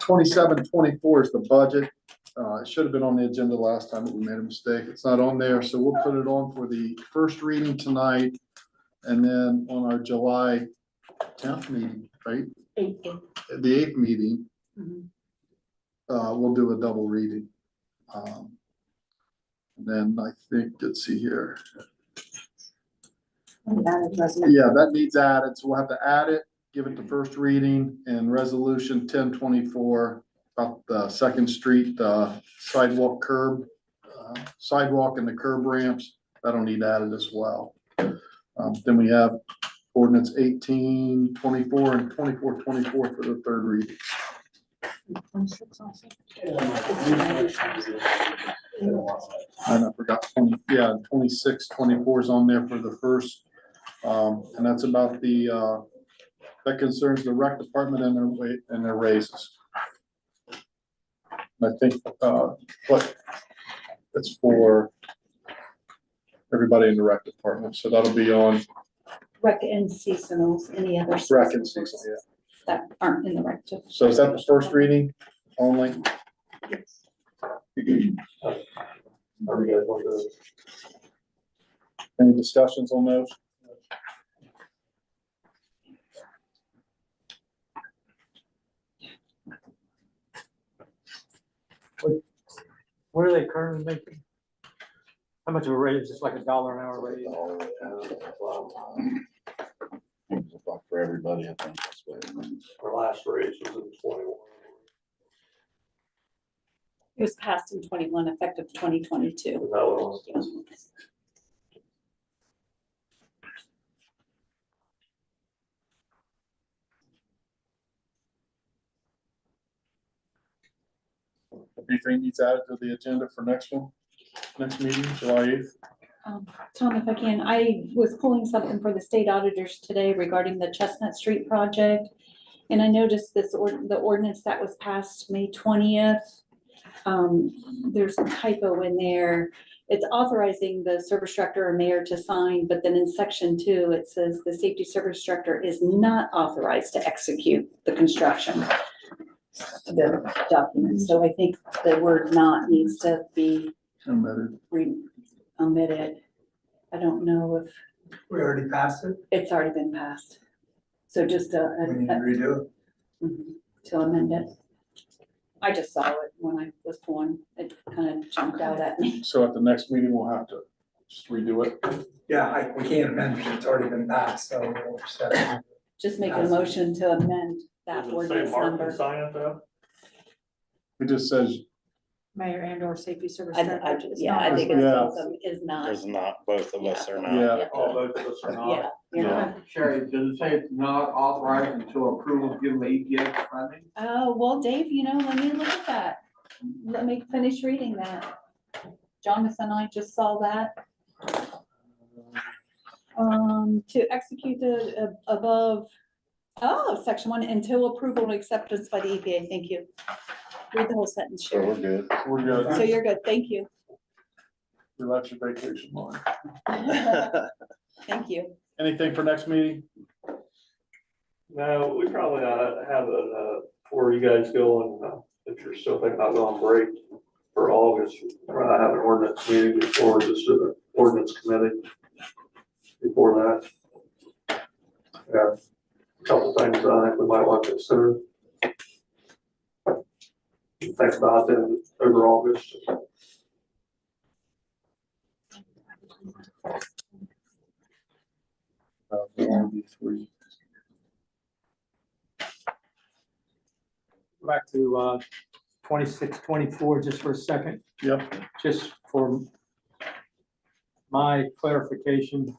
27-24 is the budget. It should have been on the agenda last time, but we made a mistake. It's not on there, so we'll put it on for the first reading tonight. And then on our July 10th meeting, right? The 8th meeting, we'll do a double reading. And then I think, let's see here. Yeah, that needs added, so we'll have to add it, give it the first reading, and resolution 1024 about the Second Street sidewalk and the curb ramps. That'll need added as well. Then we have ordinance 1824 and 2424 for the third reading. 26 also. And I forgot 26-24 is on there for the first. And that's about that concerns the rec department and their raises. And I think, it's for everybody in the rec department. So that'll be on Rec and seasonals, any other. rec and season, yeah. That aren't in the rec. So is that the first reading only? Yes. Any discussions on those? What are they currently making? How much of a raise? Just like $1 an hour raise? For everybody, I think that's what Our last raise was in 21. It was passed in 21, effective 2022. Is that what it was? Anything needs added to the agenda for next meeting, July 8th? Tom, if I can, I was pulling something for the state auditors today regarding the Chestnut Street project. And I noticed the ordinance that was passed May 20th. There's a typo in there. It's authorizing the service director or mayor to sign, but then in section 2, it says the safety service director is not authorized to execute the construction of the document. So I think the word "not" needs to be omitted. I don't know if We already passed it. it's already been passed. So just We need to redo it. to amend it. I just saw it when I was pulling, it kind of jumped out at me. So at the next meeting, we'll have to just redo it. Yeah, we can't amend it. It's already been passed, so we'll set it. Just make a motion to amend that Does it say ordinance Mark can number. sign it though? It just says, Mayor and or safety service I director. It's yeah, not I think it's Yeah. both of them is not. There's not, both of us are not. yeah, All both of us are not. Yeah, you're not. Sherry, does it say it's not authorized until approval given the EPA funding? Oh, well, Dave, let me look at that. Let me finish reading that. Jonathan, I just saw that. To execute the above, section 1 until approval and acceptance by the EPA. Thank you. Read the whole sentence, So we're Sherry. good. we're good. So you're good. Thank you. Relax your vacation mind. Thank you. Anything for next meeting? No, we probably ought to have before you guys go and if you're still thinking about going on break for August, we're gonna have an ordinance meeting before just the ordinance committee. Before that. Yeah, a couple things I think we might want to consider. Think about them over August. Back to 26-24 just for a second, Yep, just for my clarification.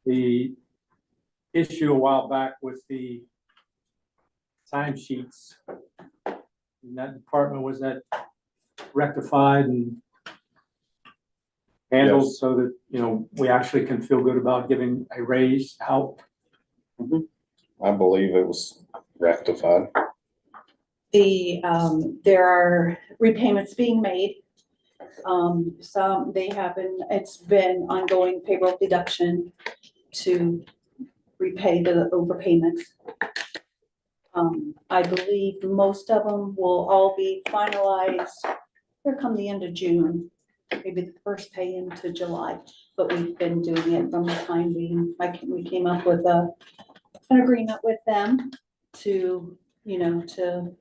The issue a while back with the timesheets in that department, was that rectified and handled so that, we actually can feel good about giving a raise out? I believe it was rectified. There are repayments being made. Some it's been ongoing payroll deduction to repay the overpayment. I believe most of them will all be finalized here come the end of June, maybe the first pay into July. But we've been doing it from the time we came up with an agreement with them to, to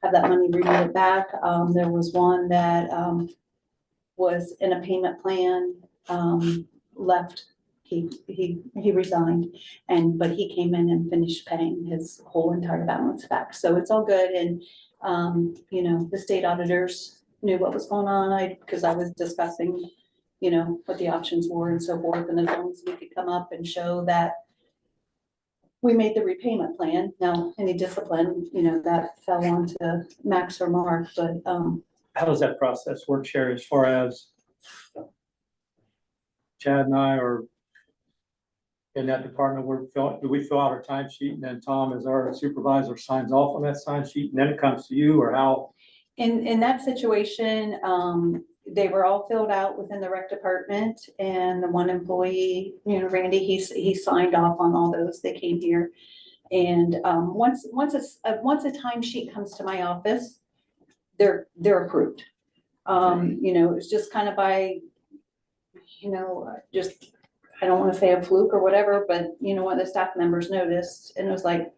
have that money remitted back. There was one that, was in a payment plan, left. He resigned but he came in and finished paying his whole entire balance back. So it's all good. And, the state auditors knew what was going on. Because I was discussing, what the options were and so forth. And as long as we could come up and show that we made the repayment plan. Now, any discipline, that fell onto Max or Mark, but, How does that process work, Sherry, as far as Chad and I are in that department, do we fill out our time sheet and then Tom as our supervisor signs off on that sign sheet and then it comes to you, or how? in that situation, they were all filled out within the rec department, and the one employee, Randy, he signed off on all those. They came here. And, once a timesheet comes to my office, they're approved. It's just kind of by, just, I don't want to say a fluke or whatever, but one of the staff members noticed and it was like,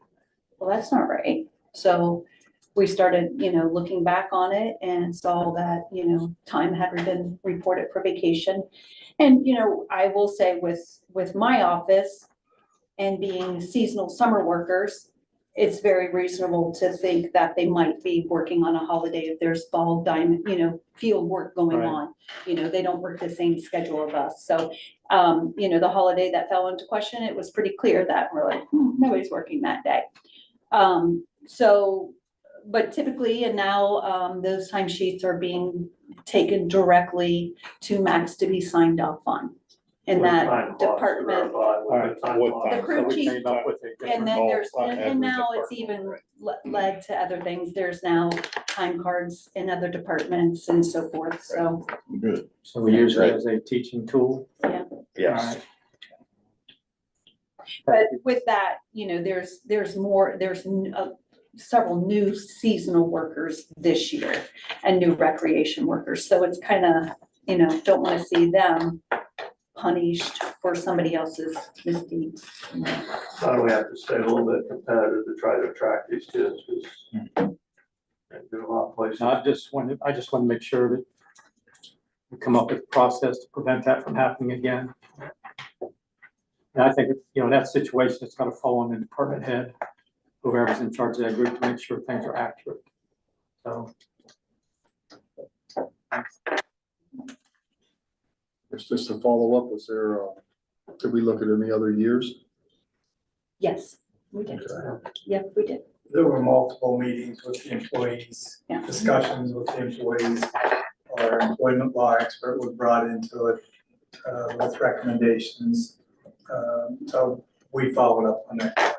well, that's not right. So we started, looking back on it and saw that, time had been reported for vacation. And, I will say with my office and being seasonal summer workers, it's very reasonable to think that they might be working on a holiday if there's fall diamond, field work going Right. on. They don't work the same schedule of us. So, the holiday that fell into question, it was pretty clear that we're like, nobody's working that day. But typically, and now, those timesheets are being taken directly to Max to be signed off on. In With that time clocks to department. verify with the time What clock. The time? crew So we chief- came up with a And different, then there's, Oh, and now every it's even department, led to other things. There's now time cards in other departments and so forth, so. Good. so we use it as a teaching tool. Yes. But with that, there's more, several new seasonal workers this year and new recreation workers. So it's kind of, don't want to see them punished for somebody else's misdeeds. So we have to stay a little bit competitive to try to attract these kids, because in a lot of places. I just want to make sure that we come up with a process to prevent that from happening again. And I think, in that situation, it's got to fall on the department head, whoever's in charge of that group, to make sure things are accurate. So, It's just a follow-up. Was there, did we look at any other years? Yes, we did. Yep, we did. There were multiple meetings with the employees, Yeah. discussions with the employees. Our employment law expert was brought into it with recommendations. So we followed up on that.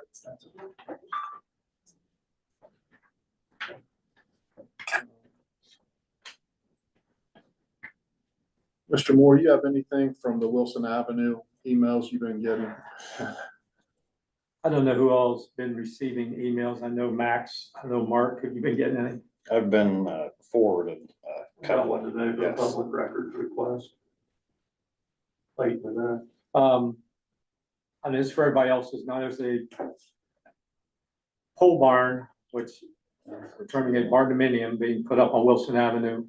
Mr. Moore, you have anything from the Wilson Avenue emails you've been getting? I don't know who all's been receiving emails. I know Max, I know Mark, have you been getting any? I've been forwarded. Got one today for a Yes. public records request. Late in that. And this for everybody else's, now there's a pole barn, which we're terming a barn dominium being put up on Wilson Avenue.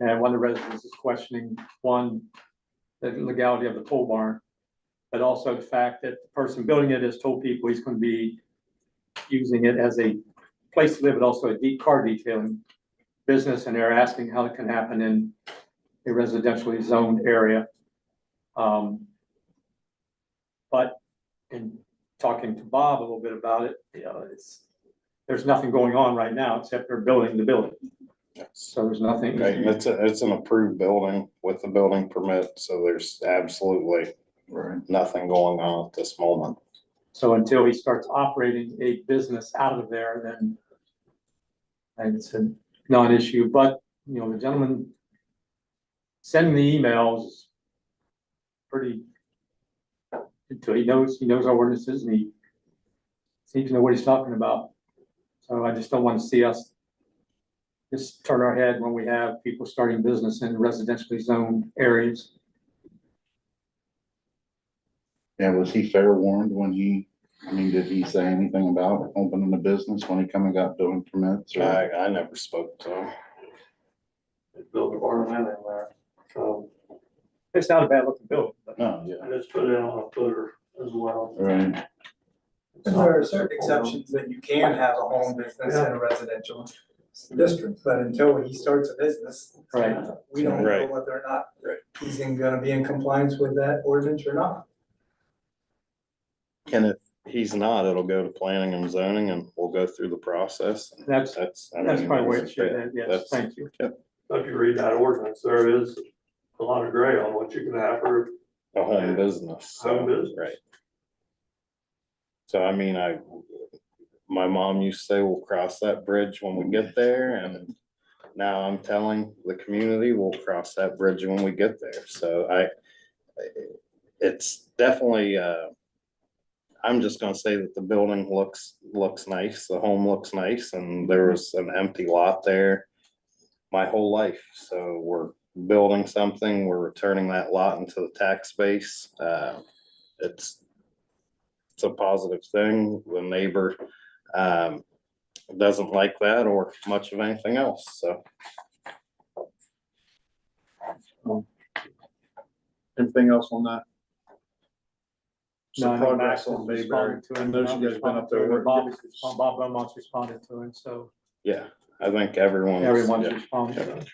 And one of the residents is questioning, one, the legality of the pole barn, but also the fact that the person building it has told people he's going to be using it as a place to live, but also a deep car detailing business, and they're asking how it can happen in a residentially zoned area. But in talking to Bob a little bit about it, there's nothing going on right now except they're building the building. So there's nothing. Right, and it's an approved building with the building permit, so there's absolutely nothing going on at this moment. So until he starts operating a business out of there, then it's a non-issue. But, the gentleman sending the emails pretty, until he knows our ordinances, and seems to know what he's talking about. So I just don't want to see us just turn our head when we have people starting business in residentially zoned areas. Yeah, was he fair warned when did he say anything about opening a business when he come and got building permits? Or I never spoke to him. They built a barn in there, so It's not a bad looking building, but No, yeah, I just put it on a footer as well. right. And there are certain exceptions that you can have a home business in a residential district, but until he starts a business. Right. We don't know Right. whether or not he's gonna be in compliance with that ordinance or not. And if he's not, it'll go to planning and zoning and we'll go through the process. that's I that's mean, probably where it should yeah, end. Yes, that's- thank you. If you read that ordinance, there is a lot of gray on what you can have for A home business. so, home business. Right. So I mean, my mom used to say we'll cross that bridge when we get there, and now I'm telling the community we'll cross that bridge when we get there. So it's definitely, I'm just gonna say that the building looks nice, the home looks nice, and there was an empty lot there my whole life. So we're building something, we're returning that lot into the tax base. It's a positive thing. The neighbor, doesn't like that or much of anything else, so. Anything else on that? No, Some I know progress Max on has Bayberry. responded to I him. know I've you guys been up responded to there him, and working. Bob Beaumont's responded to him, so Yeah, I think everyone's everyone's yeah. responded.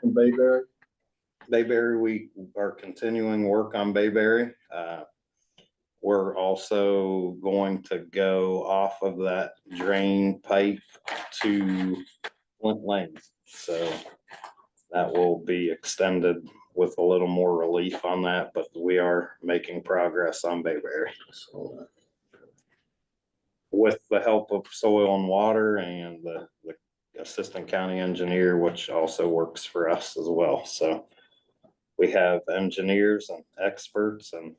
From Bayberry. Bayberry, we are continuing work on Bayberry. We're also going to go off of that drain pipe to Flint Lane. So that will be extended with a little more relief on that, but we are making progress on Bayberry. So, with the help of Soil and Water and the assistant county engineer, which also works for us as well. So we have engineers and experts, and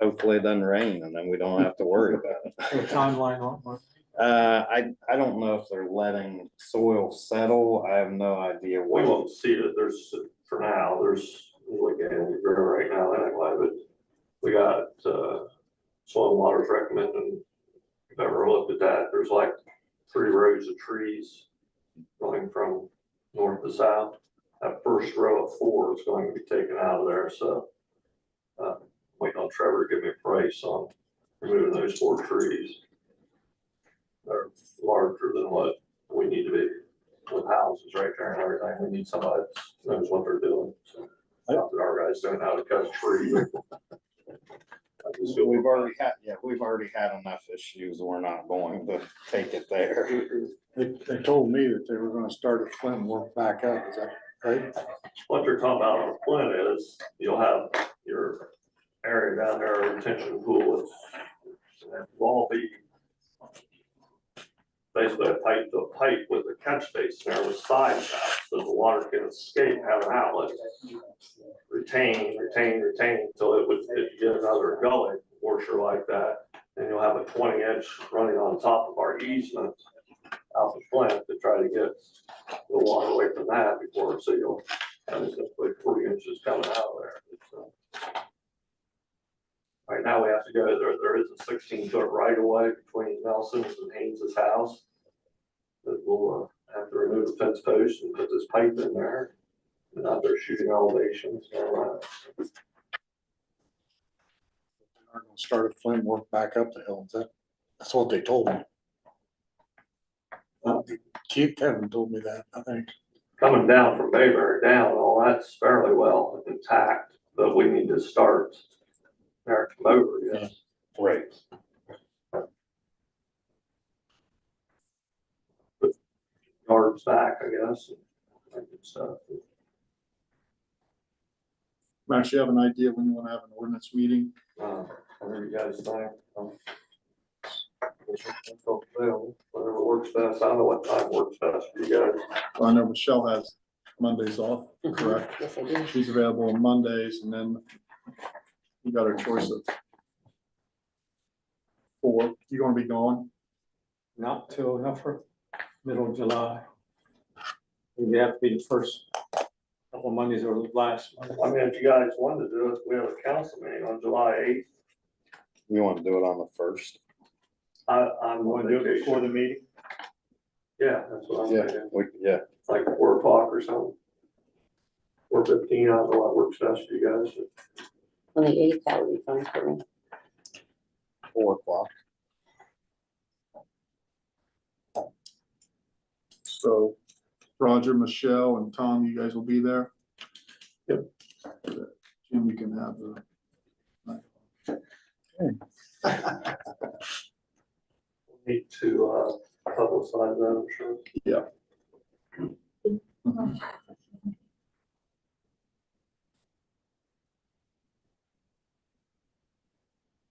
hopefully it doesn't rain and then we don't have to worry about it. The timeline on, I don't know if they're letting soil settle. I have no idea We what. won't see it, there's, for now, there's, look at it right now anyway, but we got, soil and water's recommending, if you ever looked at that, there's like 3 rows of trees going from north to south. That first row of 4 is going to be taken out of there, so, waiting on Trevor to give me a price on removing those 4 trees. They're larger than what we need to be with houses right there and everything. We need somebody that knows what they're doing. So, not that our guys don't know how to cut a tree. We've already had enough issues. We're not going to take it there. They told me that they were gonna start at Flint and work back up, is that right? What they're talking about on Flint is you'll have your area down there, retention pool is, and will all be basically a pipe with a catch basin there with sides out, so the water can escape, have an outlet. Retain until it would, if you get another gully washer like that, then you'll have a 20-inch running on top of our easement out the Flint to try to get the water away from that before, so you'll have like 40 inches coming out of there. So, right now, we have to go, there is a 16-foot right of way between Nelson's and Haynes's house. That we'll have to remove the fence post and put this pipe in there. And out there shooting elevations and all that. They're gonna start at Flint and work back up the hill, that's what they told me. Keith Kevin told me that, I think. Coming down from Bayberry down, all that's fairly well intact, but we need to start there to come over, yes. Right. Yards back, I guess. And good stuff. Max, you have an idea when you wanna have an ordinance meeting? Whatever you guys think. Whatever works best. I don't know what time works best for you guys. Well, I know Michelle has Mondays off, correct? Yes, I do. She's available on Mondays, and then you got her choice of 4th. You gonna be gone? Not till, not for middle of July. Maybe have to be the first couple of Mondays or the last Monday. I mean, if you guys wanted to do it, we have a council meeting on July 8th. You want to do it on the first? I'm Want on to do it before vacation. the meeting? Yeah, that's what I'm Yeah, thinking. yeah. It's like 4 o'clock or something. 4:15, I don't know what works best for you guys. On the 8th, that would be fine for me. 4 o'clock. So Roger, Michelle, and Tom, you guys will be there? Yep. Jim, you can have the. Need to, publicize that, I'm sure. Yeah.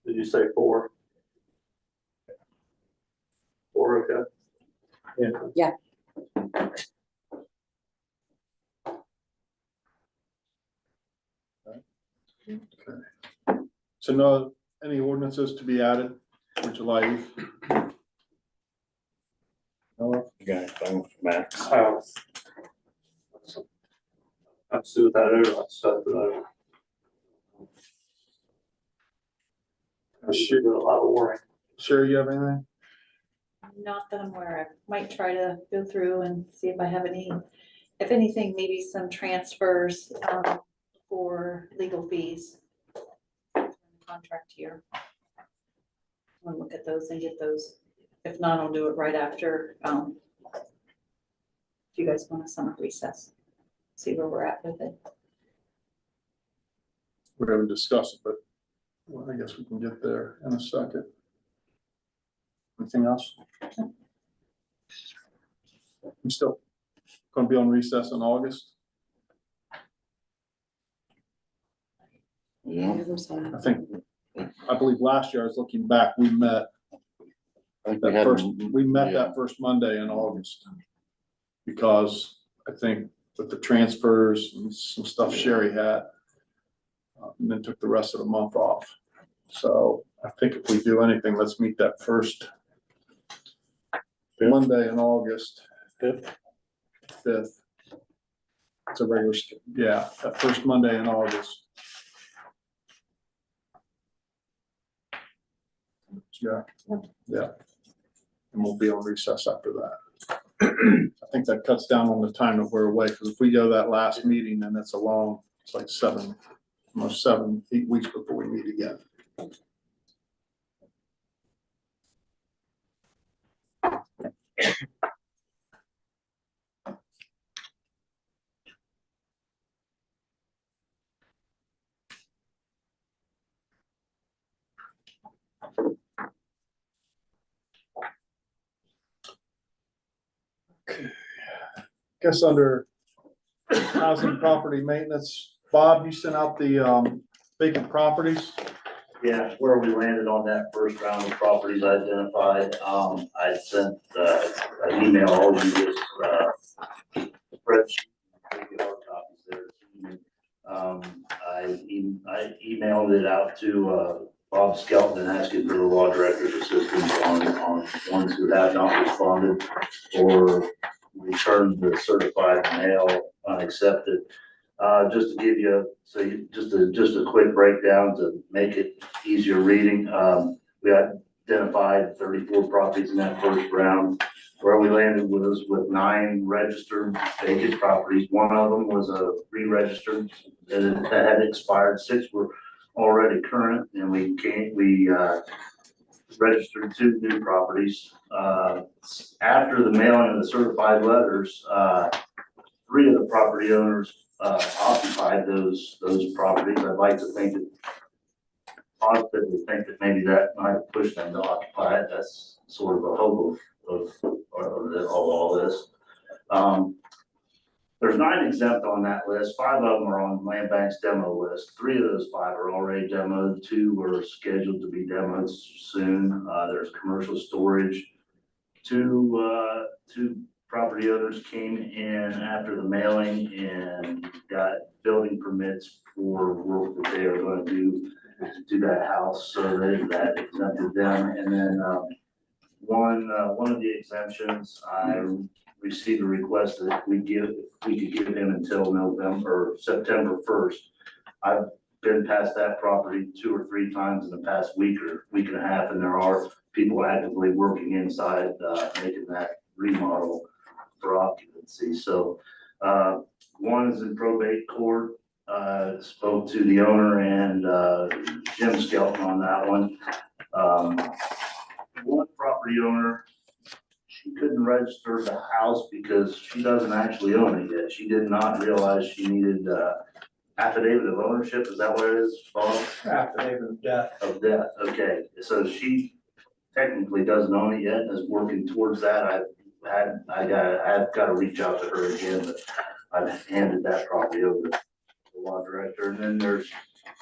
Did you say 4? 4, okay. Yeah. So no, any ordinances to be added for July 8th? No? You got anything, Max? I'm still with that over stuff, but I should do a lot of work. Sherry, you have anything? Not that I'm aware of. Might try to go through and see if I have any, if anything, maybe some transfers, for legal fees. Contract here. I'll look at those and get those. If not, I'll do it right after, if you guys want a summer recess, see where we're at with it. We haven't discussed it, but well, I guess we can get there in a second. Anything else? I'm still gonna be on recess in August. Yeah, I believe last year, I was looking back, we met I think we that had. first, we met yeah. that first Monday in August. Because I think with the transfers and some stuff Sherry had. And then took the rest of the month off. So I think if we do anything, let's meet that first Monday in August. 5th. It's a regular, yeah, that first Monday in August. Yeah, yeah. And we'll be on recess after that. I think that cuts down on the time that we're away, because if we go that last meeting, then it's a long, it's like 8 weeks before we meet again. Okay. Guess under housing property maintenance, Bob, you sent out the vacant properties. Yeah, where we landed on that first round of properties identified, I sent, an email, all you this, spreadsheet. You get hard copies there. I emailed it out to, Bob Skelton asking for the law director's assistance on ones who have not responded or returned the certified mail unaccepted. Just to give you, just a quick breakdown to make it easier reading. We identified 34 properties in that first round. Where we landed was with 9 registered vacant properties. One of them was a re-registered that had expired. 6 were already current, and we registered 2 new properties. After the mailing of the certified letters, 3 of the property owners occupied those properties. I'd like to think that, positively think that maybe that might push them to occupy it. That's sort of a hope of all this. There's 9 exempt on that list. 5 of them are on Land Bank's demo list. 3 of those 5 are already demoed. 2 are scheduled to be demoed soon. There's commercial storage. 2 property owners came in after the mailing and got building permits for work that they are going to do do that house survey that exempted them. And then, one of the exemptions, I received a request that we could give him until November, or September 1st. I've been past that property 2 or 3 times in the past week or week and a half, and there are people actively working inside, making that remodel for occupancy. So, one is in probate court. Spoke to the owner and Jim Skelton on that one. One property owner, she couldn't register the house because she doesn't actually own it yet. She did not realize she needed affidavit of ownership. Is that what it is, Bob? Affidavit of death. Of death, okay. So she technically doesn't own it yet and is working towards that. I've got to reach out to her again, but I've handed that property over to the law director. And then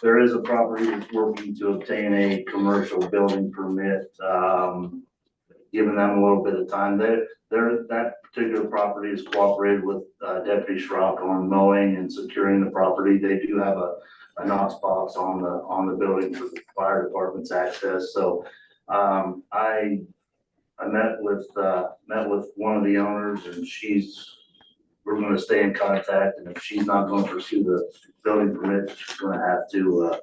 there is a property that's working to obtain a commercial building permit, giving them a little bit of time. That particular property is cooperated with Deputy Schrock on mowing and securing the property. They do have a Knox box on the building for the fire department's access. So I met with one of the owners, and we're gonna stay in contact, and if she's not gonna pursue the building permit, she's gonna have to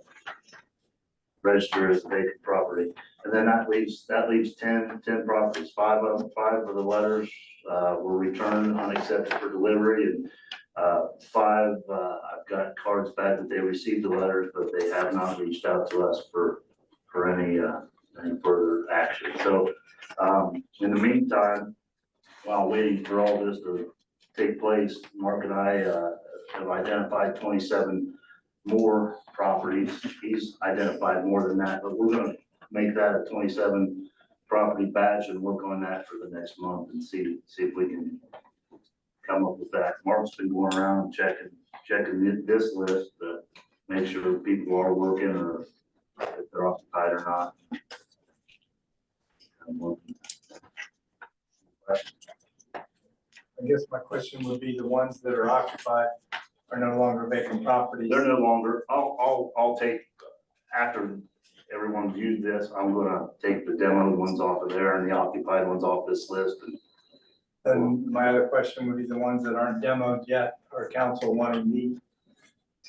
register as a vacant property. And then that leaves 10 properties. 5 of the letters were returned unaccepted for delivery, and 5, I've got cards back that they received the letters, but they have not reached out to us for any further action. So in the meantime, while waiting for all this to take place, Mark and I have identified 27 more properties. He's identified more than that, but we're gonna make that a 27 property batch and work on that for the next month and see if we can come up with that. Mark's been going around checking this list to make sure people are working or if they're occupied or not. I guess my question would be the ones that are occupied are no longer vacant properties. They're no longer, I'll take, after everyone viewed this, I'm gonna take the demo ones off of there and the occupied ones off this list. And my other question would be the ones that aren't demoed yet, are council wanting me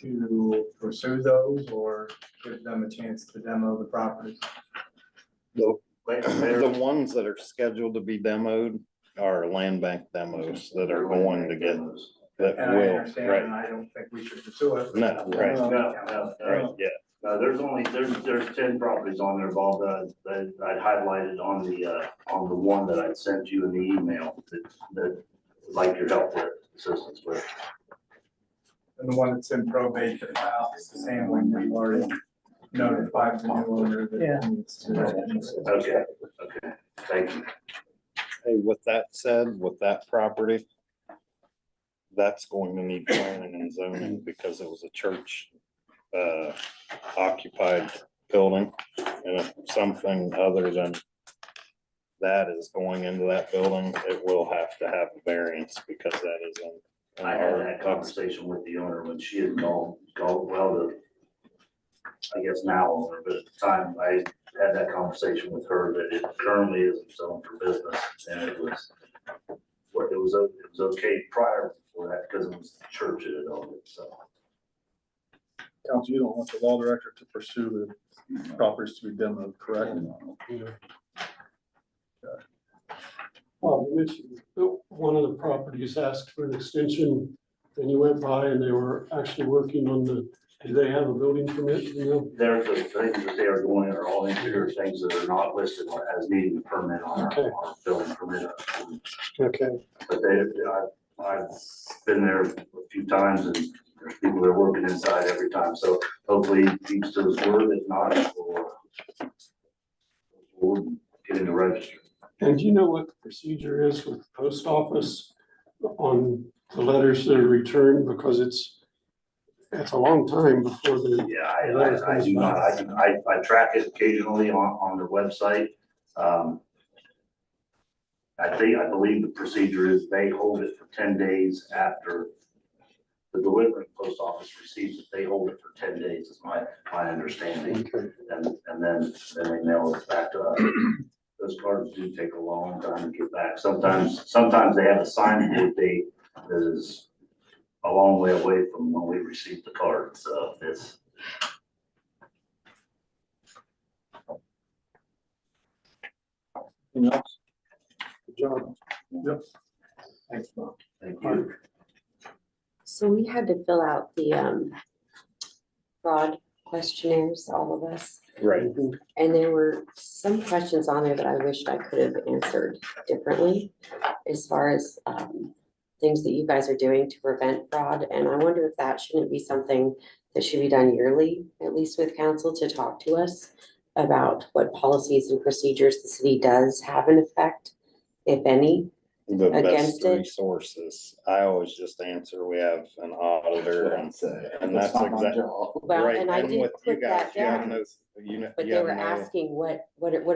to pursue those or give them a chance to demo the property? The ones that are scheduled to be demoed are land bank demos that are going to get, that And I will, understand, right? and I don't think we should pursue it. No, right. No, yeah. There's 10 properties on there, Bob, that I'd highlighted on the one that I'd sent you in the email that like your help with, assistance with. And the one that's in probate, that now is the same one we've already notified the new owner that it needs to. Okay, thank you. Hey, with that said, with that property, that's going to need planning and zoning because it was a church occupied building. And if something other than that is going into that building, it will have to have a variance because that is in. I had that conversation with the owner when she had called, I guess now owner, but at the time I had that conversation with her that it currently isn't zoned for business, and it was okay prior before that because it was the church that had owned it, so. Council, you don't want the law director to pursue the properties to be demoed, correct? Well, you mentioned that one of the properties asked for an extension, and you went by and they were actually working on do they have a building permit, you know? There's the things that they are doing are all interior things that are not listed as needing a permit on our building permit. Okay. But I've been there a few times and there's people that are working inside every time, so hopefully he keeps to his word, if not, we'll get in the register. And do you know what the procedure is with the post office on the letters that are returned? Because it's a long time before the. Yeah, I do not, I track it occasionally on their website. I believe the procedure is they hold it for 10 days after the delivering post office receives it, they hold it for 10 days is my understanding. And then they mail it back to us. Those cards do take a long time to get back. Sometimes they have a sign date that is a long way away from when we receive the card, so it's. Anything else? Good job. Yep. Thanks, Bob. Thank you. So we had to fill out the fraud questionnaires, all of us. Right. And there were some questions on there that I wished I could have answered differently as far as things that you guys are doing to prevent fraud. And I wonder if that shouldn't be something that should be done yearly, at least with council, to talk to us about what policies and procedures the city does have an effect, if any. The best Against it? resources. I always just answer, we have an auditor and that's not my exactly. job. Well, Right, and I did with you put guys, that you have down. no, you know. But you they have were no- asking what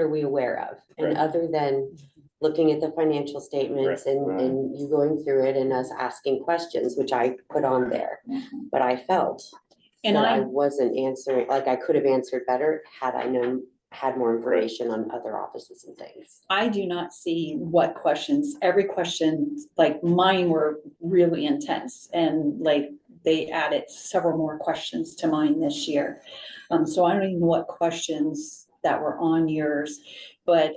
are we aware of? And Right. other than looking at the financial statements Right, and you going through it and us asking questions, which I put on there. But I felt And that I I, wasn't answering, like I could have answered better had I had more information on other offices and things. I do not see what questions, every question, like mine were really intense and like they added several more questions to mine this year. So I don't even know what questions that were on yours, but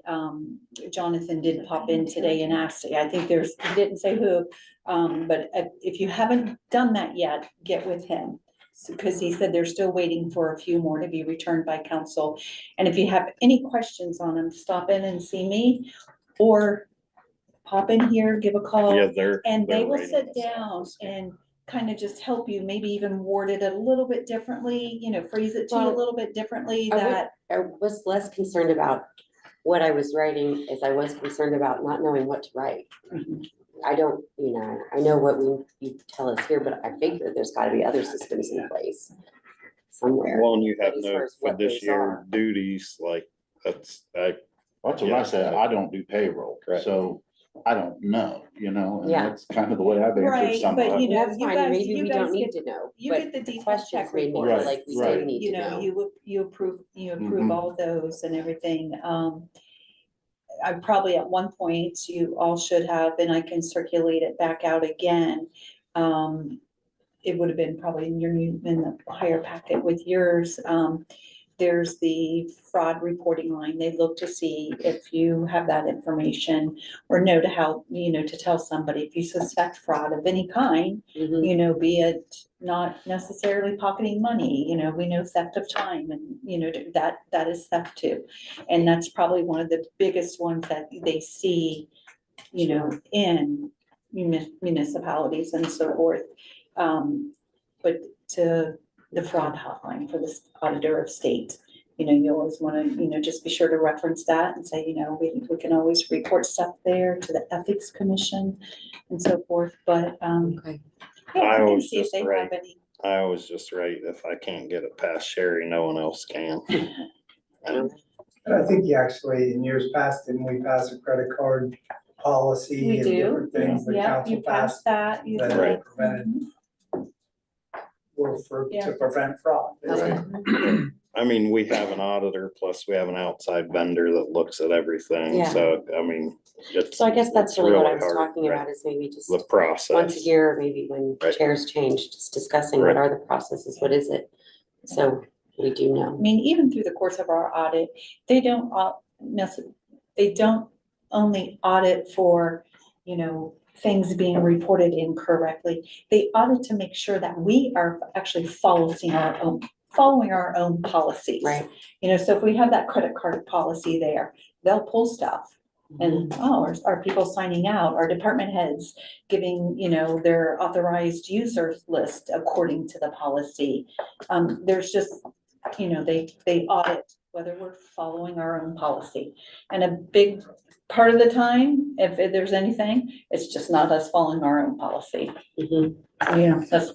Jonathan did pop in today and asked, I think he didn't say who, but if you haven't done that yet, get with him. Because he said they're still waiting for a few more to be returned by council. And if you have any questions on them, stop in and see me or pop in here, give a call. Yeah, they're. And they they're will right in sit this down office. and kind of just help you, maybe even word it a little bit differently, phrase it to you a Well, little bit differently I would- that, I was less concerned about what I was writing as I was concerned about not knowing what to write. I don't, I know what you tell us here, but I figure there's gotta be other systems in place somewhere. Well, and you have As no far as what those fiduciary are. duties, like, that's, That's what I said, I don't do payroll, Right. so I don't know, and Yeah. that's kind of the way I've answered Right, some but of you it. know, That's you fine, guys- maybe you we guys don't need get- to know, you but get the the detailed questions check made me feel reports. like we Right, did need to know. You approve Mhm. all those and everything. I probably at one point, you all should have, and I can circulate it back out again. It would have been probably in the higher packet with yours. There's the fraud reporting line. They look to see if you have that information or know to how, to tell somebody if you suspect fraud of any kind, Mhm. be it not necessarily pocketing money, we know theft of time and, that is theft too. And that's probably one of the biggest ones that they see, in municipalities and so forth. But to the fraud hotline for the auditor of state, you always wanna, just be sure to reference that and say, we can always report stuff there to the ethics commission and so forth, but, Okay. yeah, I I can was see if just they right. have any. I was just right, if I can't get it past Sherry, no one else can. And And I think you actually, in years past, didn't we pass a credit card policy We and do, different things the yeah, council you passed passed that. You that did. Right. prevented, were Yeah. to prevent fraud. Okay. I mean, we have an auditor, plus we have an outside vendor that looks at everything, Yeah. so, I mean, it's. So I guess that's it's really what I was hard, talking right? about is maybe just The process. once a year, maybe when Right. chairs change, just discussing what Right. are the processes, what is it? So we do I know. mean, even through the course of our audit, they don't they don't only audit for, things being reported incorrectly. They audit to make sure that we are actually following our own policies. Right. So if we have that credit card policy there, they'll pull stuff. And, are people signing out? Are department heads giving, their authorized users list according to the policy? There's just, they audit whether we're following our own policy. And a big part of the time, if there's anything, it's just not us following our own policy. Mhm. That's,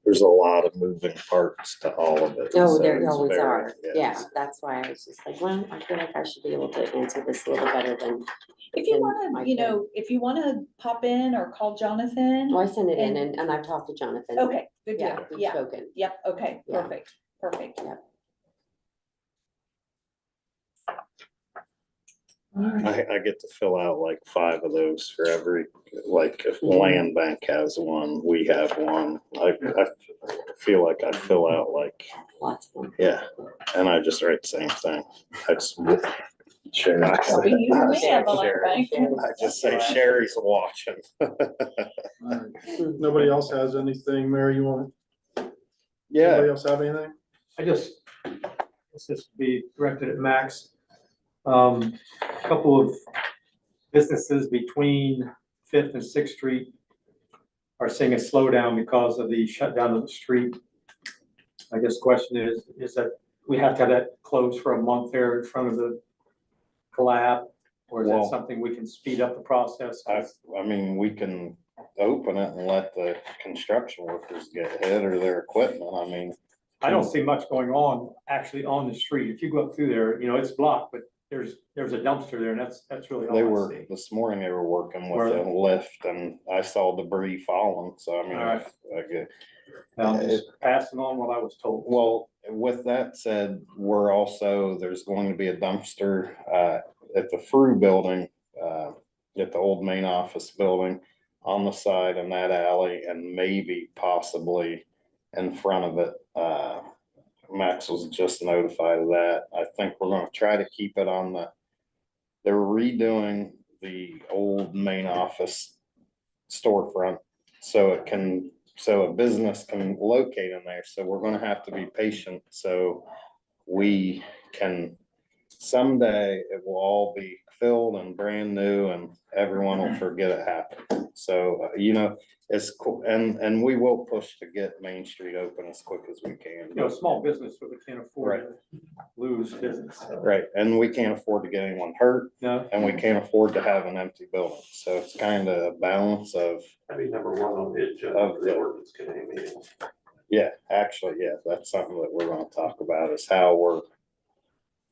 There's a lot of moving parts to all of it. Oh, so there it's always very- are. Yeah, it's- that's why I was just like, well, I feel like I should be able to answer this a little better than If you then wanna, I you can- know, if you wanna pop in or call Jonathan. Oh, I sent it in and I've talked to Jonathan. Okay, good Yeah, deal. we've Yeah, spoken. yep, okay, Yeah. perfect, perfect. I get to fill out like 5 of those for every, like if Mhm. Land Bank has one, we have one. I feel like I fill out like, Lots of them. yeah, and I just write the same thing. I just share. Well, we usually have a land bank. I just say Sherry's watching. Alright. Nobody else has anything, Mary, you want? Yeah, Anybody else have anything? This is to be directed at Max. A couple of businesses between Fifth and Sixth Street are seeing a slowdown because of the shutdown of the street. I guess the question is that we have to have that closed for a month there in front of the collab? Or is that Well- something we can speed up the process? I mean, we can open it and let the construction workers get hit or their equipment. I mean, I don't see much going on actually on the street. If you go up through there, you know, it's blocked, but there's a dumpster there and that's really they all I were, see. this morning they were working Were with they? a lift and I saw debris falling, so I mean, Alright. I get. I'm just passing on what I was told. Well, with that said, we're also, there's going to be a dumpster, at the Frew building, at the old main office building on the side in that alley and maybe possibly in front of it. Max was just notified of that. I think we're gonna try to keep it on they're redoing the old main office storefront so a business can locate in there. So we're gonna have to be patient. So we can, someday it will all be filled and brand new and everyone will forget it happened. So, it's cool. And we will push to get Main Street open as quick as we can. You know, small business, but we can't afford to lose business. So, Right, and we can't afford to get anyone hurt no, and we can't afford to have an empty building. So it's kind of a balance of, That'd be number one on the agenda Of for the the- ordinance committee meeting. yeah, actually, yeah, that's something that we're gonna talk about is how we're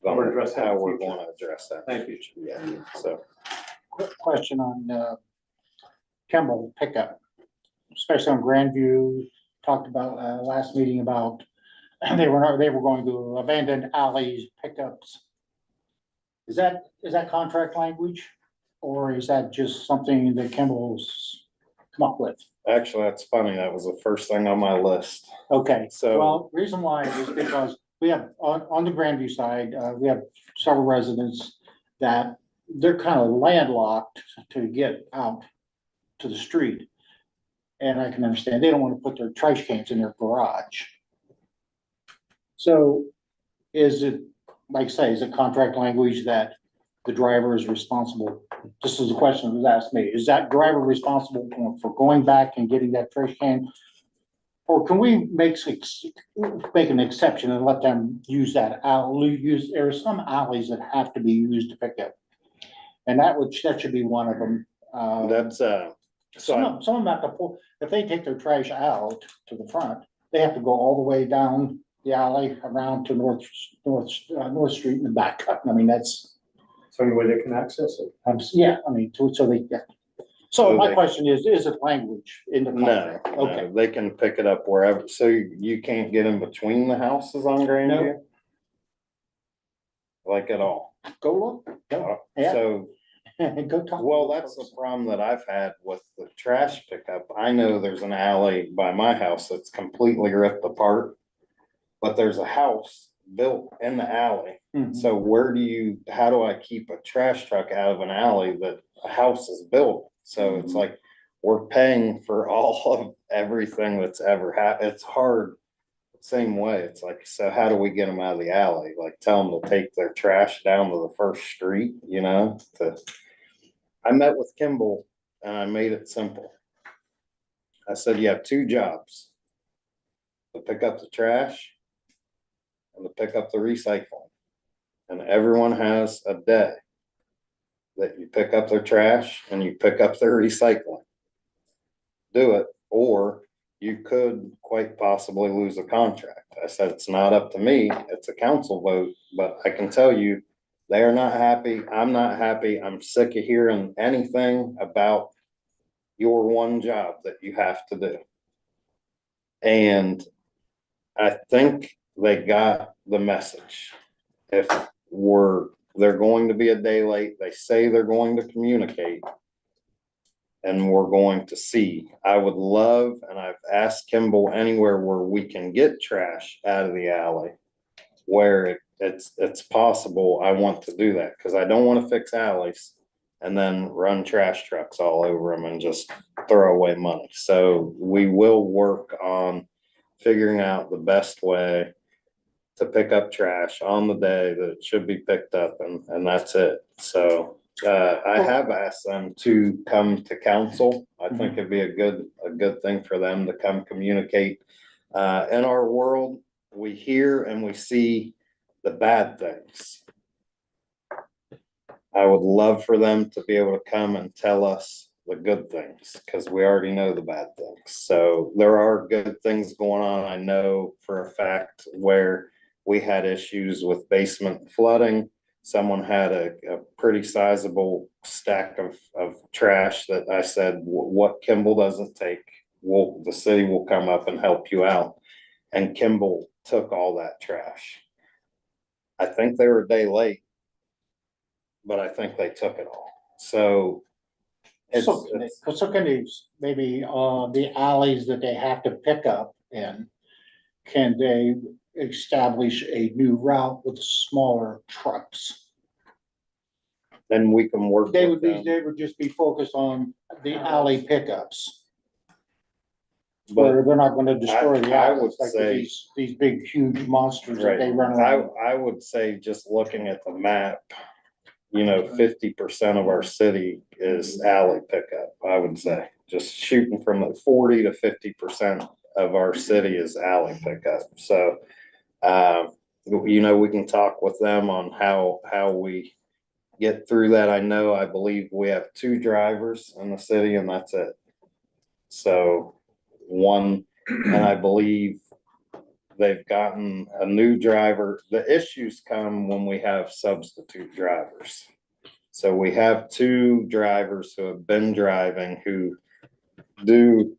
How we're address that in how the we're future. gonna address that. Thank you. Yeah, so. Quick question on Kimball pickup, especially on Grandview, talked about last meeting about they were going to abandoned alleys pickups. Is that contract language or is that just something that Kimball's come up with? Actually, that's funny. That was the first thing on my list. Okay, So- well, reason why is because we have, on the Grandview side, we have several residents that they're kind of landlocked to get out to the street. And I can understand, they don't want to put their trash cans in their garage. So is it, like say, is it contract language that the driver is responsible? This is a question that was asked me, is that driver responsible for going back and getting that trash can? Or can we make an exception and let them use that alley, there are some alleys that have to be used to pick up. And that should be one of them. That's, so Some of them have to pull, if they take their trash out to the front, they have to go all the way down the alley around to North Street and back up. I mean, that's, So any way they can access it? yeah, I mean, so they, yeah. So So my they- question is it language in the no, contract? Okay, no, they can pick it up wherever. So you can't get in between the houses on Grandview? Like at all? go look, go, yeah. So, go talk. well, that's the problem that I've had with the trash pickup. I know there's an alley by my house that's completely ripped apart. But there's a house built in the alley. Mhm. So how do I keep a trash truck out of an alley that a house is built? So it's like, we're paying for all of everything that's ever happened. It's hard. Same way. It's like, so how do we get them out of the alley? Like tell them to take their trash down to the first street, I met with Kimball and I made it simple. I said, you have 2 jobs. To pick up the trash and to pick up the recycling. And everyone has a day that you pick up their trash and you pick up their recycling. Do it, or you could quite possibly lose a contract. I said, it's not up to me, it's a council vote, but I can tell you They are not happy. I'm not happy. I'm sick of hearing anything about your one job that you have to do. And I think they got the message. If they're going to be a day late, they say they're going to communicate. And we're going to see. I would love, and I've asked Kimball anywhere where we can get trash out of the alley, where it's possible, I want to do that, because I don't want to fix alleys and then run trash trucks all over them and just throw away money. So we will work on figuring out the best way to pick up trash on the day that it should be picked up, and that's it. So I have asked them to come to council. I think it'd be a good thing for them to come communicate. In our world, we hear and we see the bad things. I would love for them to be able to come and tell us the good things, because we already know the bad things. So there are good things going on. I know for a fact where we had issues with basement flooding. Someone had a pretty sizable stack of trash that I said, what Kimball doesn't take, the city will come up and help you out. And Kimball took all that trash. I think they were a day late, but I think they took it all. So So can they, maybe, the alleys that they have to pick up in, can they establish a new route with smaller trucks? then we can work They with them. would just be focused on the alley pickups, But where they're not gonna destroy the I would alleys, like say- these big, huge monsters that they run I around. would say, just looking at the map, 50% of our city is alley pickup, I would say. Just shooting from the 40 to 50% of our city is alley pickup. So, we can talk with them on how we get through that. I believe we have 2 drivers in the city, and that's it. So one, and I believe they've gotten a new driver. The issues come when we have substitute drivers. So we have 2 drivers who have been driving who do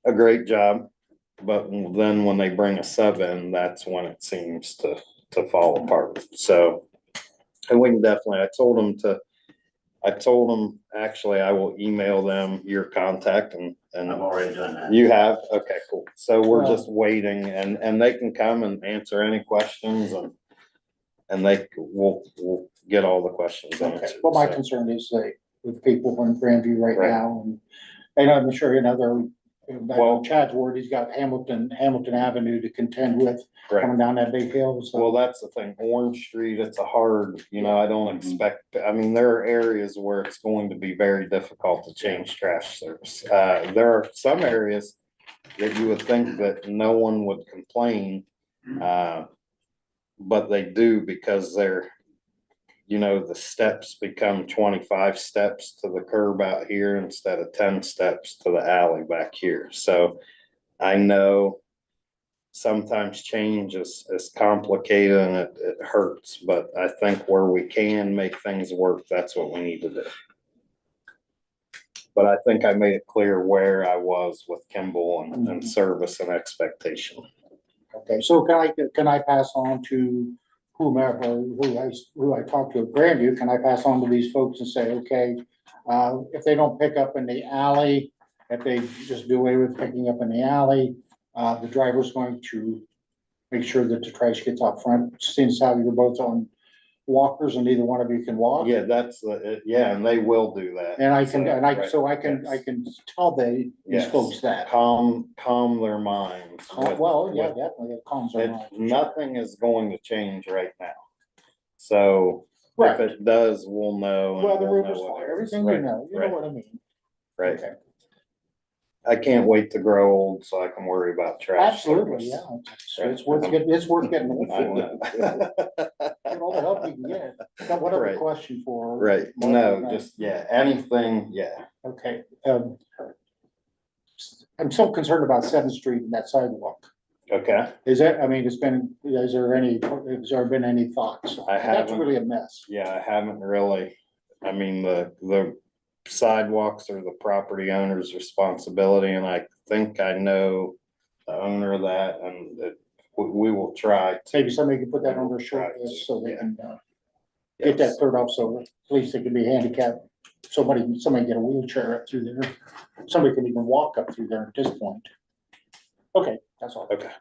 a great job, but then when they bring a sub in, that's when it seems to fall apart. So, and we can definitely, I told them, actually, I will email them your contact and I've already done that. you have? Okay, cool. So we're just waiting, and they can come and answer any questions, and we'll get all the questions Okay, answered. well, my So, concern is with people in Grandview right Right. now, and I'm sure back Well- on Chad's word, he's got Hamilton Avenue to contend with Right. coming down that big hill, so. Well, that's the thing. Orange Street, it's a hard, I don't expect, there are areas where it's going to be very difficult to change trash service. There are some areas that you would think that no one would complain, but they do, because the steps become 25 steps to the curb out here instead of 10 steps to the alley back here. So I know sometimes change is complicated and it hurts, but I think where we can make things work, that's what we need to do. But I think I made it clear where I was with Kimball and service and expectation. Okay, so can I pass on to whomever, who I talk to at Grandview, can I pass on to these folks and say, okay, if they don't pick up in the alley, if they just do away with picking up in the alley, the driver's going to make sure that the trash gets out front, since how you're both on walkers and neither one of you can walk? Yeah, and they will do that. And I can tell these Yes. folks that. Calm their minds. Well, yeah, definitely, it calms their mind. Nothing is going to change right now. So if Right, it does, we'll know. and well, the we'll rumors know what fly, it is. everything you Right, know, you know what I mean. Right. Okay. I can't wait to grow old so I can worry about trash. Absolutely, service. yeah, it's worth getting old I for. know. Get all the help you can get. Got one other Right. question for. Right, Mark no, on that. just, anything, Okay, I'm so concerned about 7th Street and that sidewalk. Okay, Is that, I mean, has there been any thoughts? I That's haven't. really a mess. Yeah, I haven't really, I mean, the sidewalks are the property owner's responsibility, and I think I know the owner of that, and that we will try to. Maybe somebody could put that on their short list so they can, get that Yes. cleared off, so at least they can be handicapped. Somebody get a wheelchair up through there. Somebody can even walk up through there at this point. Okay, that's all. Okay.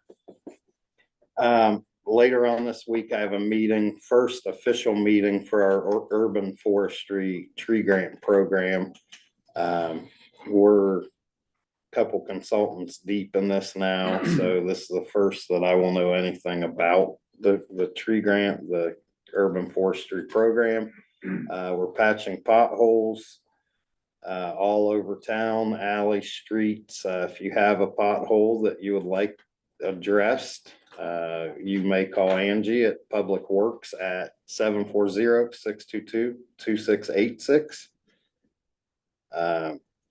Later on this week, I have a meeting, first official meeting for our urban forestry tree grant program. We're a couple consultants deep in this now, so this is the first that I will know anything about the tree grant, the urban forestry program. We're patching potholes all over town, alley, streets. If you have a pothole that you would like addressed, you may call Angie at Public Works at 740-622-2686.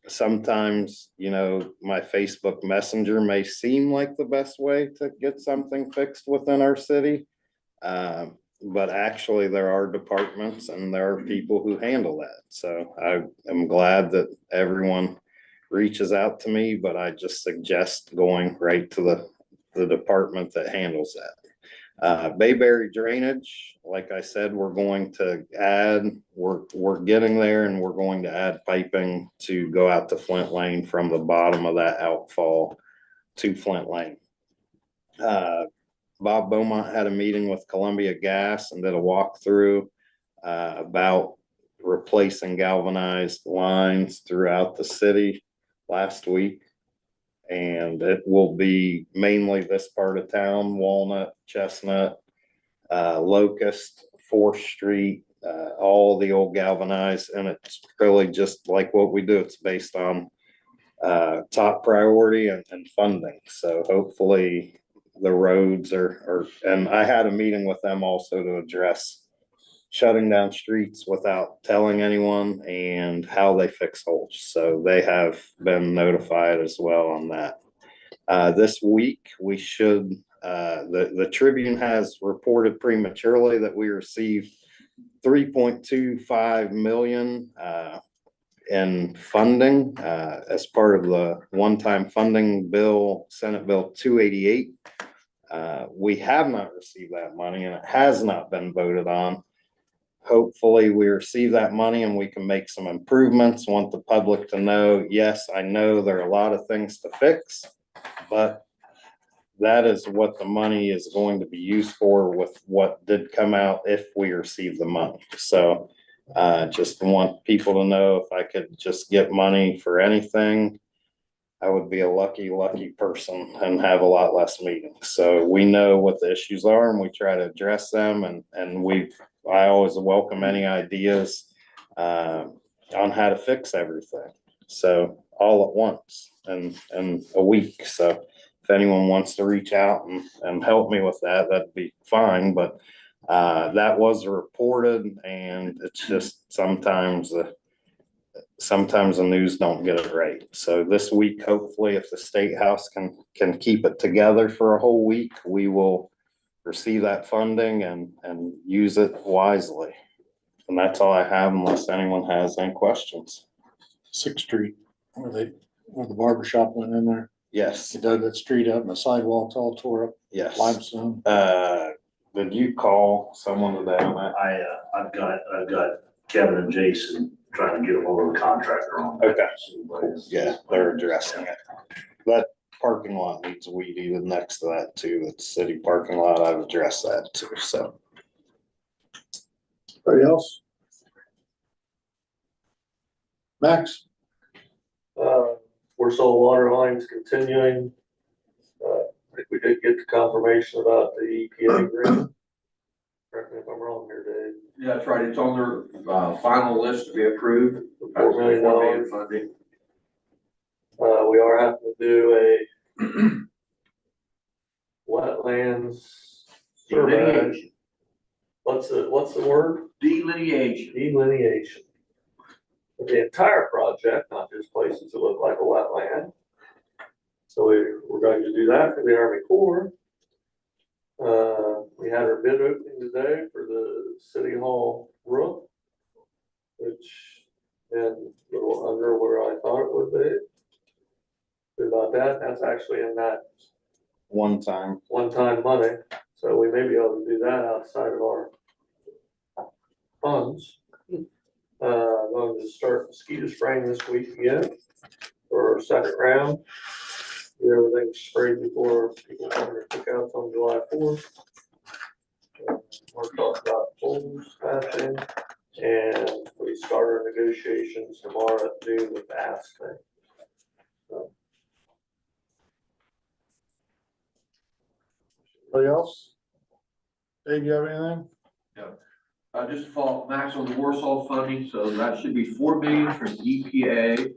Sometimes, my Facebook Messenger may seem like the best way to get something fixed within our city. But actually there are departments and there are people who handle that. So I am glad that everyone reaches out to me, but I just suggest going right to the department that handles that. Bayberry drainage, like I said, we're going to add, we're getting there, and we're going to add piping to go out to Flint Lane from the bottom of that outfall to Flint Lane. Bob Beaumont had a meeting with Columbia Gas and did a walkthrough about replacing galvanized lines throughout the city last week. And it will be mainly this part of town: Walnut, Chestnut, Locust, 4th Street, all the old galvanized. And it's really just like what we do. It's based on top priority and funding. So hopefully the roads and I had a meeting with them also to address shutting down streets without telling anyone and how they fix holes. So they have been notified as well on that. This week we should, the Tribune has reported prematurely that we received 3.25 million in funding as part of the one-time funding bill, Senate Bill 288. We have not received that money, and it has not been voted on. Hopefully we receive that money and we can make some improvements. Want the public to know, yes, I know there are a lot of things to fix, but that is what the money is going to be used for with what did come out if we receive the money. So just want people to know, if I could just get money for anything, I would be a lucky person and have a lot less meetings. So we know what the issues are and we try to address them, and I always welcome any ideas on how to fix everything. So all at once and a week. So if anyone wants to reach out and help me with that, that'd be fine. But that was reported, and it's just sometimes the news don't get it right. So this week, hopefully, if the State House can keep it together for a whole week, we will receive that funding and use it wisely. And that's all I have, unless anyone has any questions. 6th Street, where the barber shop went in there. Yes. They dug that street up and the sidewalks all tore up. Yes. Limestone. Did you call someone today on that? I've got Kevin and Jason trying to get a hold of the contractor on that. Okay. Cool. Yeah, they're addressing it. That parking lot needs weed eated next to that too. It's city parking lot. I've addressed that too, so. Anybody else? Max? We're still water lines continuing. I think we did get the confirmation about the EPA grant. Correct me if I'm wrong here, Dave. Yeah, that's right. It's on their final list to be approved. $4 million funding. We are having to do a wetlands survey. Delineation. What's the word? Delineation. Delineation. The entire project, not just places that look like a wetland. So we're going to do that for the Army Corps. We had our bid opening today for the City Hall roof, which been a little under where I thought it would be. Good about that. That's actually in that One-time. one-time money, so we may be able to do that outside of our funds. Going to start mosquito spraying this week again for our second round. Get everything sprayed before people come to cookouts on July 4th. We're talking about poles patching, and we start our negotiations tomorrow at noon with Aspen. Anybody else? Dave, you have anything? Just to follow up, Max, on the Warsaw funding, so that should be 4 million from EPA,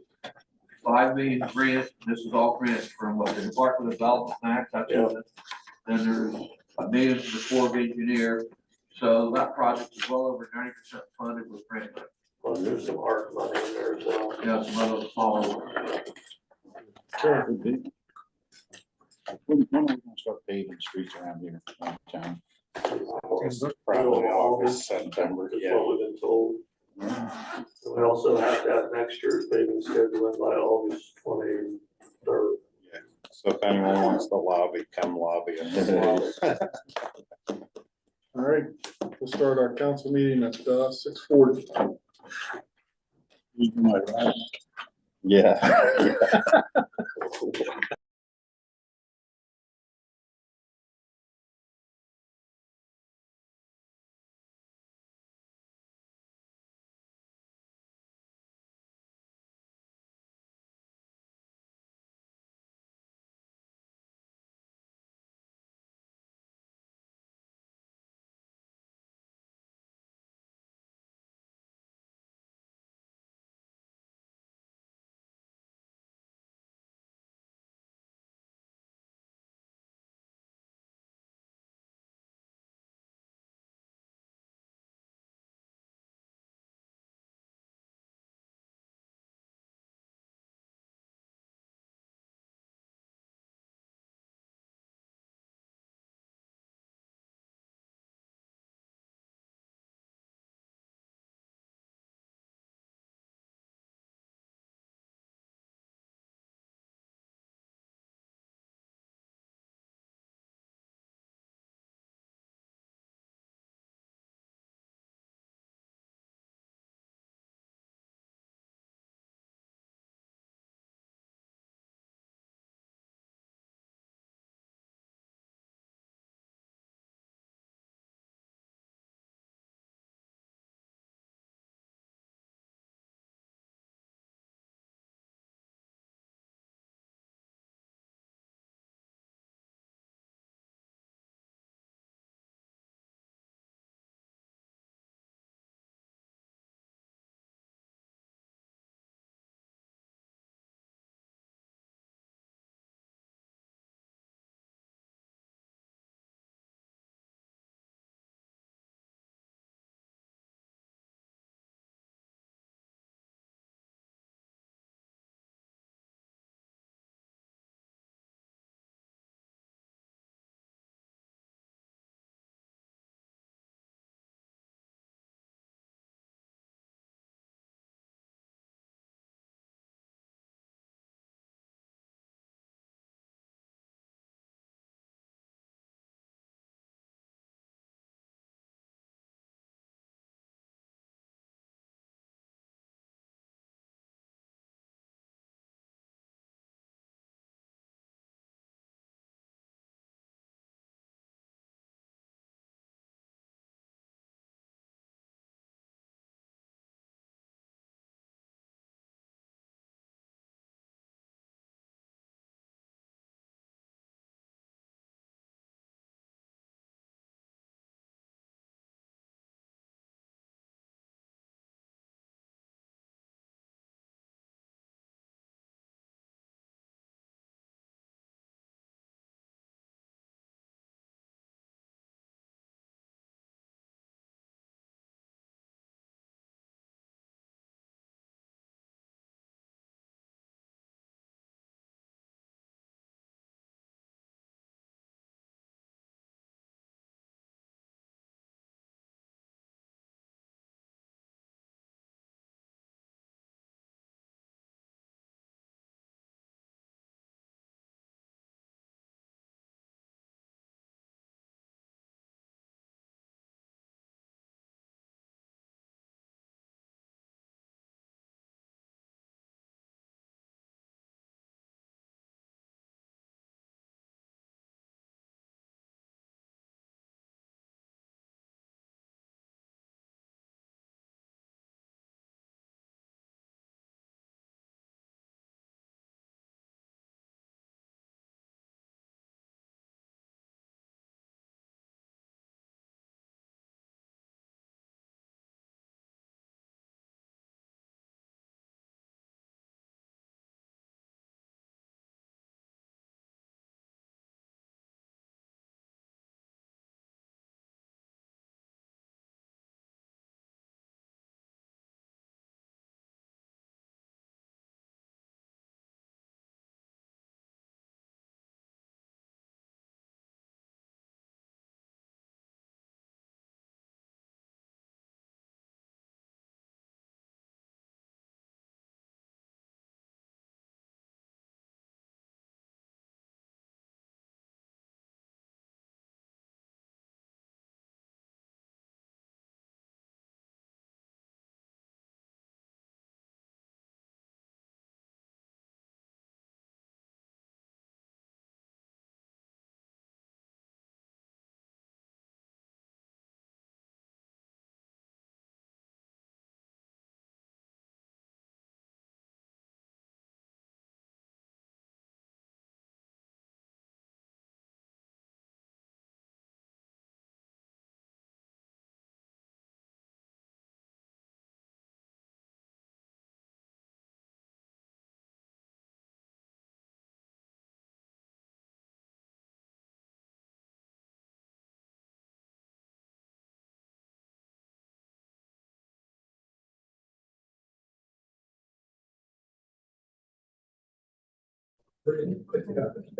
5 million grant, this is all grants from what the Department of Development, Max, that's Yeah. it. Then there's $1 million from the Corps of Engineer, so that project is well over 90% funded with grant money. Plus there's some art money in there as well. Yeah, some other small. When are we gonna start paving streets around here in town? Probably August, September, That's yeah. what we've been told. We also have to have next year's paving schedule in by August 23rd. So if anyone wants to lobby, come lobby us. All right, we'll start our council meeting at 6:40. Yeah.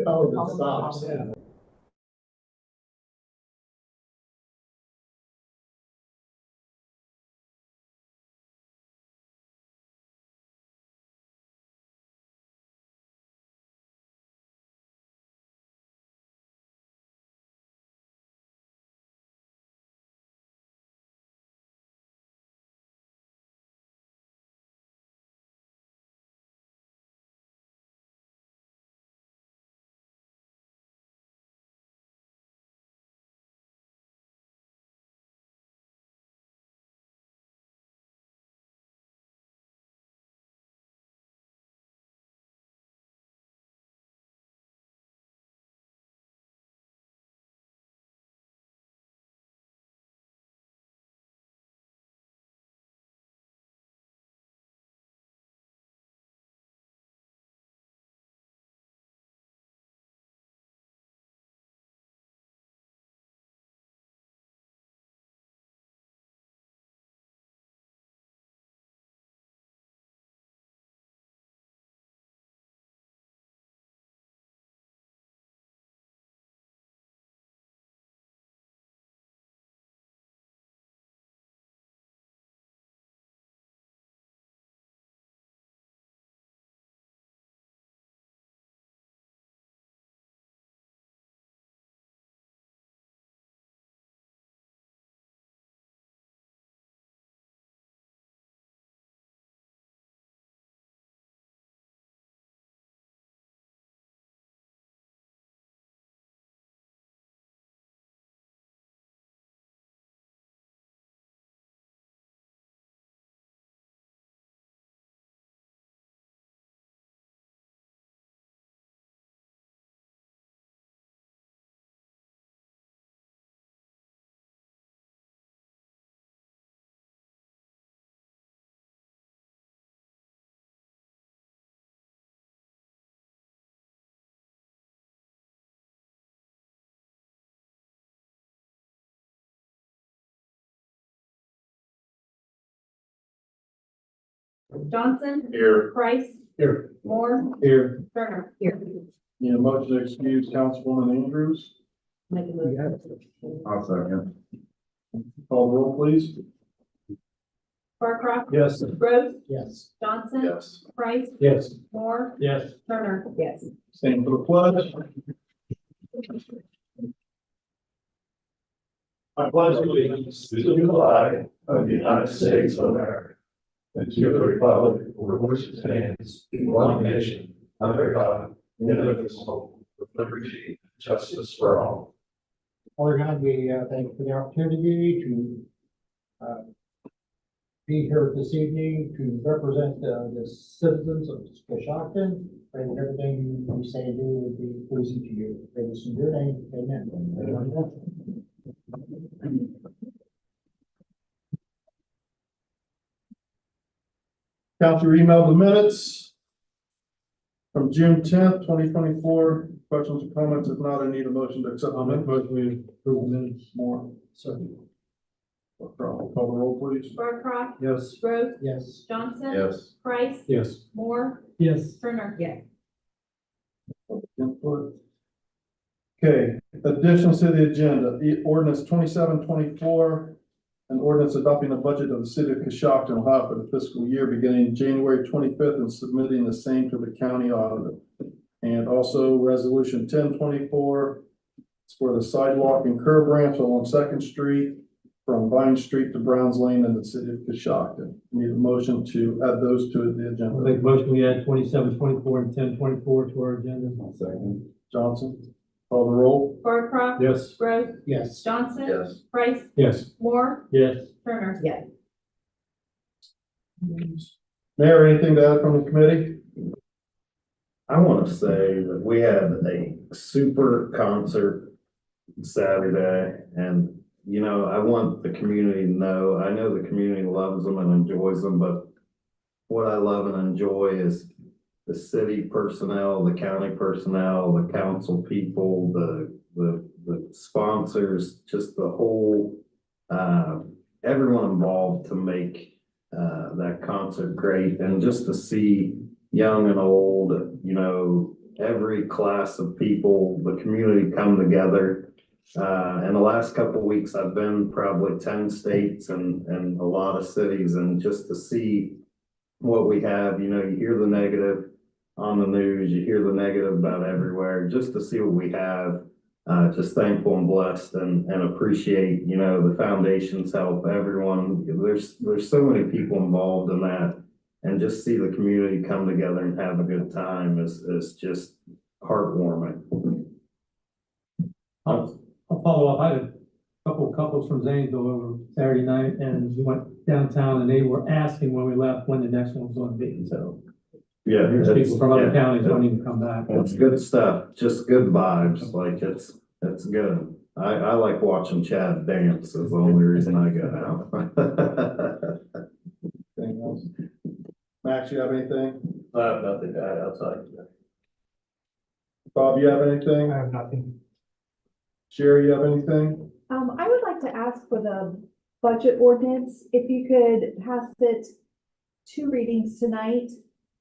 Oh, the stops, yeah. Johnson, Here. Price, Here. Moore, Here. Turner. Here. Need a motion to excuse Councilwoman Andrews? Make a move. I'll second. Call the roll, please. Barcroft. Yes. Rhodes, Yes. Johnson. Yes. Price, Yes. Moore, Yes. Turner. Yes. Stand for the pledge. I pledge allegiance to the flag of the United States of America and to the republic for which it stands, one nation, under God, indivisible, with liberty and justice for all. Well, again, we thank you for the opportunity to be here this evening to represent the citizens of Coshocton. Pray that everything we say and do will be pleasing to you. Pray this in your name. Amen. Council email the minutes from June 10th, 2024. Questions or comments? If not, I need a motion to accept. I'll make a motion we approve the minutes. More. Second. Call the roll, please. Barcroft. Yes. Rhodes, Yes. Johnson. Yes. Price, Yes. Moore, Yes. Turner. Yes. Input. Okay, additions to the agenda, the ordinance 2724, an ordinance adopting the budget of the city of Coshocton, Ohio for the fiscal year beginning January 25th and submitting the same to the county auditor. And also resolution 1024, it's for the sidewalk and curb ramps along Second Street from Vine Street to Browns Lane in the city of Coshocton. Need a motion to add those to the I'll agenda. make a motion we add 2724 and 1024 to our agenda. Second. Johnson, call the roll. Barcroft. Yes. Rhodes, Yes. Johnson. Yes. Price, Yes. Moore, Yes. Turner. Yes. Mayor, anything to add from the committee? I want to say that we had a super concert Saturday, and you know, I want the community to know, I know the community loves them and enjoys them, but what I love and enjoy is the city personnel, the county personnel, the council people, the sponsors, just the whole, everyone involved to make that concert great, and just to see young and old, you know, every class of people, the community come together. In the last couple of weeks, I've been probably 10 states and a lot of cities, and just to see what we have, you hear the negative on the news, you hear the negative about everywhere, just to see what we have. Just thankful and blessed and appreciate, the foundation's help, everyone. There's so many people involved in that. And just see the community come together and have a good time is just heartwarming. I'll follow up. I had a couple of couples from Zanesville over Saturday night and we went downtown and they were asking when we left when the next one was going to be. So Yeah. there's people from other counties yeah. wanting to come back. It's good stuff, just good vibes, like it's good. I like watching Chad dance, is the only reason I go out. Anything else? Max, you have anything? I have nothing to add outside. Bob, you have anything? I have nothing. Sherry, you have anything? I would like to ask for the budget ordinance, if you could pass it 2 readings tonight,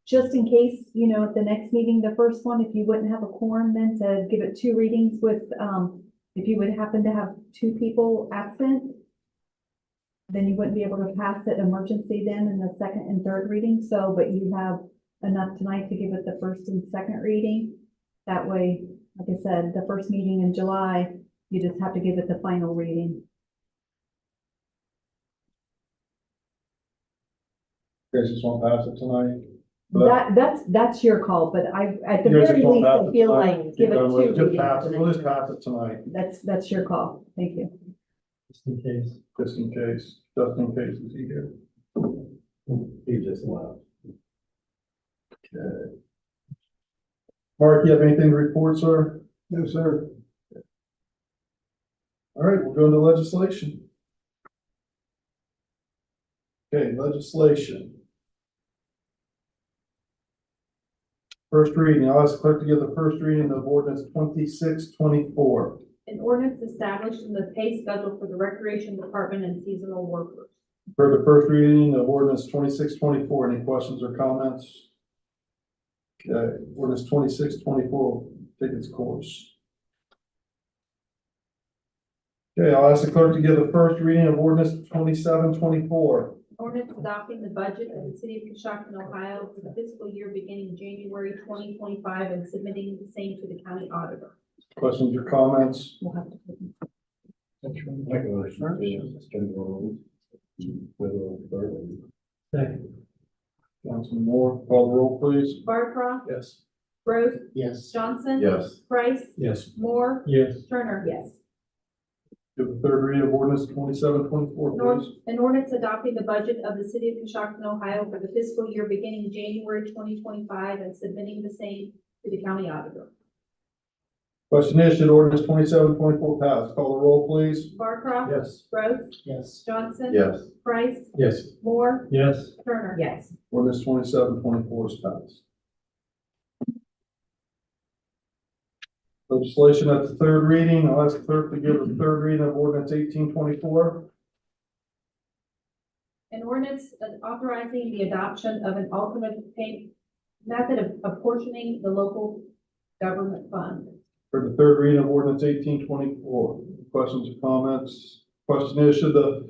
just in case, at the next meeting, the first one, if you wouldn't have a quorum, then to give it 2 readings with, if you would happen to have 2 people absent, then you wouldn't be able to pass it emergency then in the second and third reading. So, but you have enough tonight to give it the first and second reading. That way, like I said, the first meeting in July, you just have to give it the final reading. You guys just want to pass it tonight? But That's your call, but at the you guys very just want least, to pass I it feel tonight? like give it Done 2 with it. Just readings. pass it. We'll just tonight. pass it tonight, That's your call. Thank you. Just in case. just in case. Just in case, is he here? He just left. Okay. Mark, you have anything to report, sir? No, sir. All right, we'll go into legislation. Okay, legislation. First reading, I'll ask clerk to give the first reading of ordinance 2624. An ordinance establishing the pay schedule for the recreation department and seasonal workers. For the first reading of ordinance 2624, any questions or comments? Okay, ordinance 2624 take its course. Okay, I'll ask the clerk to give the first reading of ordinance 2724. Ordinance adopting the budget of the city of Coshocton, Ohio for the fiscal year beginning January 2025 and submitting the same to the county auditor. Questions or comments? We'll have to. Second. Councilman Moore, call the roll, please. Barcroft. Yes. Rose. Yes. Johnson. Yes. Price. Yes. Moore. Yes. Turner. Yes. Give the third reading of ordinance 2724, please. An ordinance adopting the budget of the city of Coshocton, Ohio for the fiscal year beginning January 2025 and submitting the same to the county auditor. Question is, should ordinance 2724 pass? Call the roll, please. Barcroft. Yes. Rose. Yes. Johnson. Yes. Price. Yes. Moore. Yes. Turner. Yes. Ordinance 2724 is passed. Legislation at the third reading, I'll ask the clerk to give the third reading of ordinance 1824. An ordinance authorizing the adoption of an alternate payment method of apportioning the local government fund. For the third reading of ordinance 1824, questions or comments? Question is, should the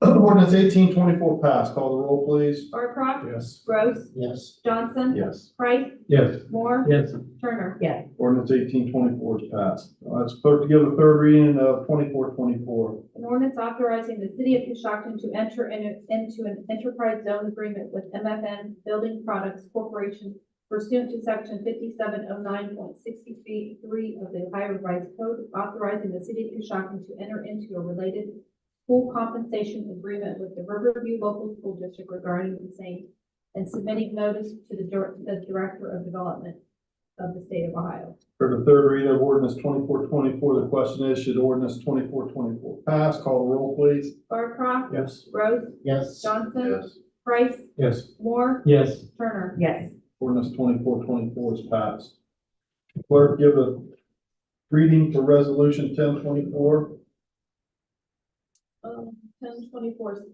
ordinance 1824 pass? Call the roll, please. Barcroft. Yes. Rose. Yes. Johnson. Yes. Price. Yes. Moore. Yes. Turner. Yes. Ordinance 1824 is passed. I'll ask the clerk to give the third reading of 2424. An ordinance authorizing the city of Coshocton to enter into an enterprise zone agreement with MFN Building Products Corporation pursuant to section 5709.63 of the Ohio Revised Code, authorizing the city of Coshocton to enter into a related school compensation agreement with the Riverview Local School District regarding the same, and submitting notice to the Director of Development of the state of Ohio. For the third reading of ordinance 2424, the question is, should ordinance 2424 pass? Call the roll, please. Barcroft. Yes. Rose. Yes. Johnson. Yes. Price. Yes. Moore. Yes. Turner. Yes. Ordinance 2424 is passed. Clerk, give a reading for resolution 1024. 1024,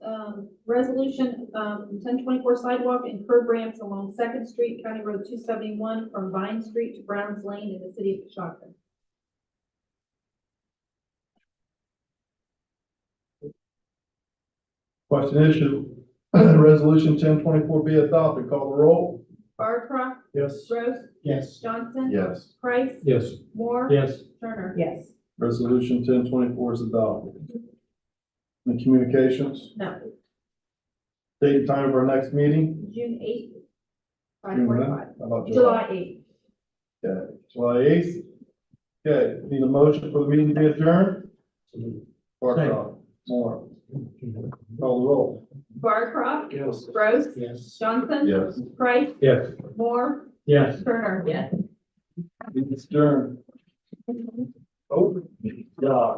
resolution, 1024 sidewalk and curb ramps along Second Street, County Road 271 from Vine Street to Browns Lane in the city of Coshocton. Question issue, resolution 1024 be adopted, call the roll. Barcroft, Yes. Gross, Yes. Johnson. Yes. Price, Yes. Moore. Yes. Turner. Yes. Resolution 1024 is adopted. The communications, No, date and time of our next meeting? June 8th, June when? 5:45. How about July 8th. Okay, July 8th. Okay, need a motion for the meeting to be adjourned? Barcroft, Moore. Call the roll. Barcroft, Yes. Gross, Yes. Johnson. Yes. Price, Yes. Moore, Yes. Turner. Yes. Meeting adjourned. Oh. Yeah.